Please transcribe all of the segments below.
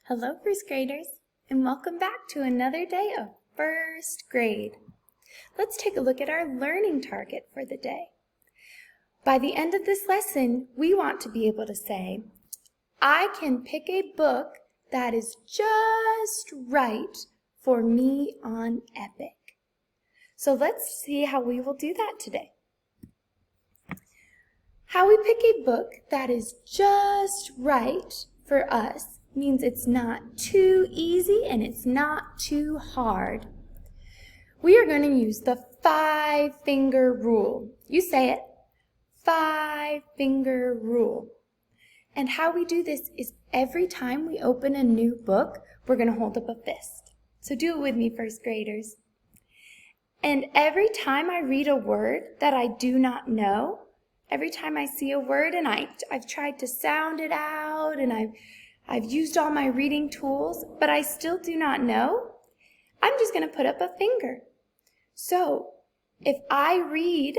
Hello, first graders, and welcome back to another day of first grade. Let's take a look at our learning target for the day. By the end of this lesson, we want to be able to say, I can pick a book that is just right for me on Epic. So let's see how we will do that today. How we pick a book that is just right for us means it's not too easy and it's not too hard. We are going to use the 5-finger rule. You say it. 5-finger rule. And how we do this is every time we open a new book, we're going to hold up a fist. So do it with me, first graders. And every time I read a word that I do not know, every time I see a word and I've tried to sound it out and I've used all my reading tools, but I still do not know, I'm just going to put up a finger. So if I read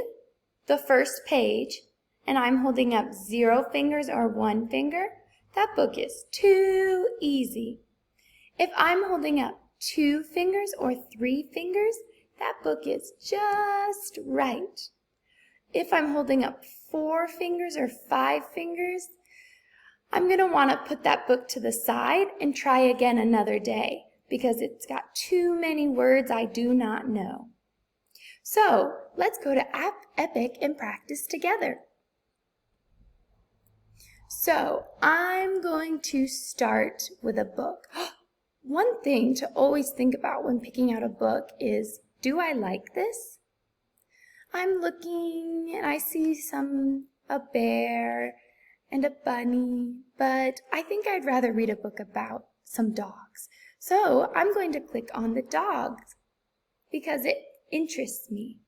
the first page and I'm holding up 0 fingers or 1 finger, that book is too easy. If I'm holding up 2 fingers or 3 fingers, that book is just right. If I'm holding up 4 fingers or 5 fingers, I'm going to want to put that book to the side and try again another day because it's got too many words I do not know. So let's go to Epic and practice together. So I'm going to start with a book. One thing to always think about when picking out a book is, do I like this? I'm looking and I see a bear and a bunny, but I think I'd rather read a book about some dogs. So I'm going to click on the dogs because it interests me.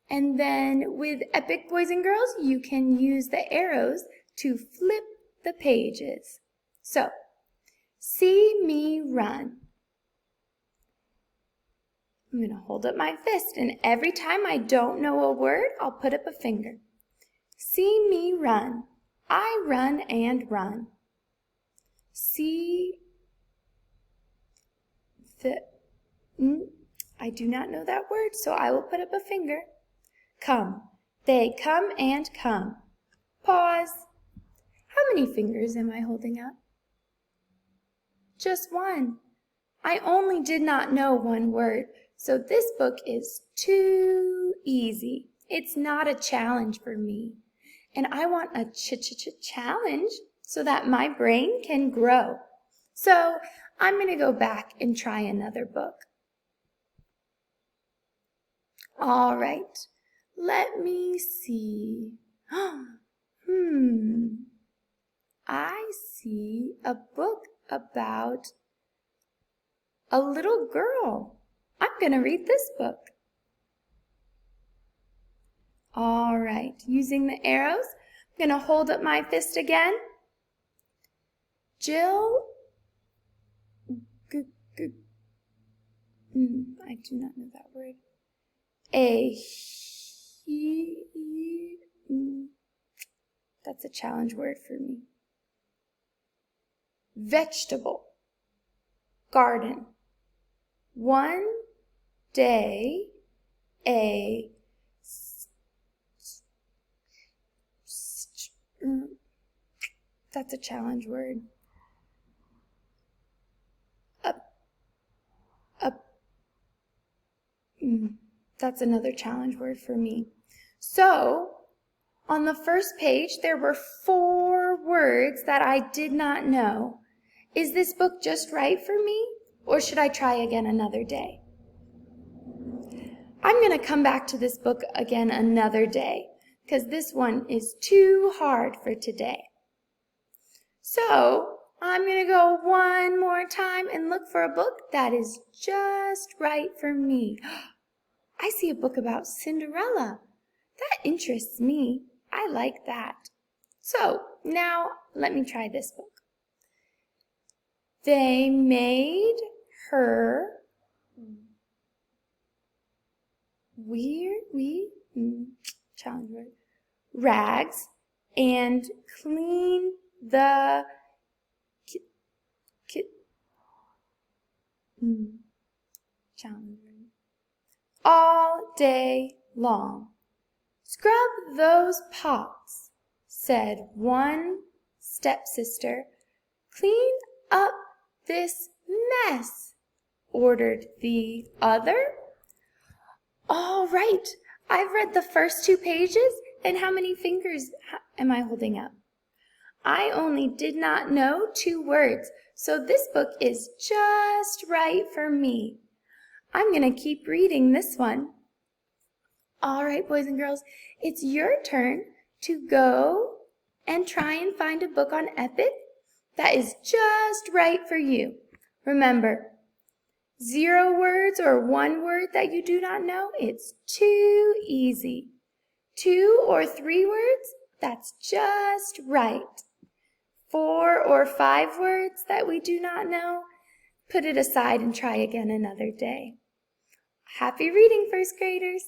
And then with Epic Boys and Girls, you can use the arrows to flip the pages. So, see me run. I'm going to hold up my fist, and every time I don't know a word, I'll put up a finger. See me run. I run and run. I do not know that word, so I will put up a finger. Come. They come and come. Pause. How many fingers am I holding up? Just 1. I only did not know 1 word, so this book is too easy. It's not a challenge for me. And I want a challenge so that my brain can grow. So I'm going to go back and try another book. All right, let me see. I see a book about a little girl. I'm going to read this book. All right, using the arrows, I'm going to hold up my fist again. Jill, I do not know that word. That's a challenge word for me. Vegetable, garden. One day, that's a challenge word. That's another challenge word for me. So, on the first page, there were 4 words that I did not know. Is this book just right for me, or should I try again another day? I'm going to come back to this book again another day, because this one is too hard for today. So, I'm going to go one more time and look for a book that is just right for me. I see a book about Cinderella. That interests me. I like that. So, now let me try this book. They made her challenge word, rags and clean the Challenge. All day long. Scrub those pots, said one stepsister. Clean up this mess, ordered the other. All right, I've read the first 2 pages, and how many fingers am I holding up? I only did not know 2 words, so this book is just right for me. I'm going to keep reading this one. All right, boys and girls, it's your turn to go and try and find a book on Epic that is just right for you. Remember, 0 words or 1 word that you do not know, it's too easy. 2 or 3 words, that's just right. 4 or 5 words that we do not know, put it aside and try again another day. Happy reading, first graders!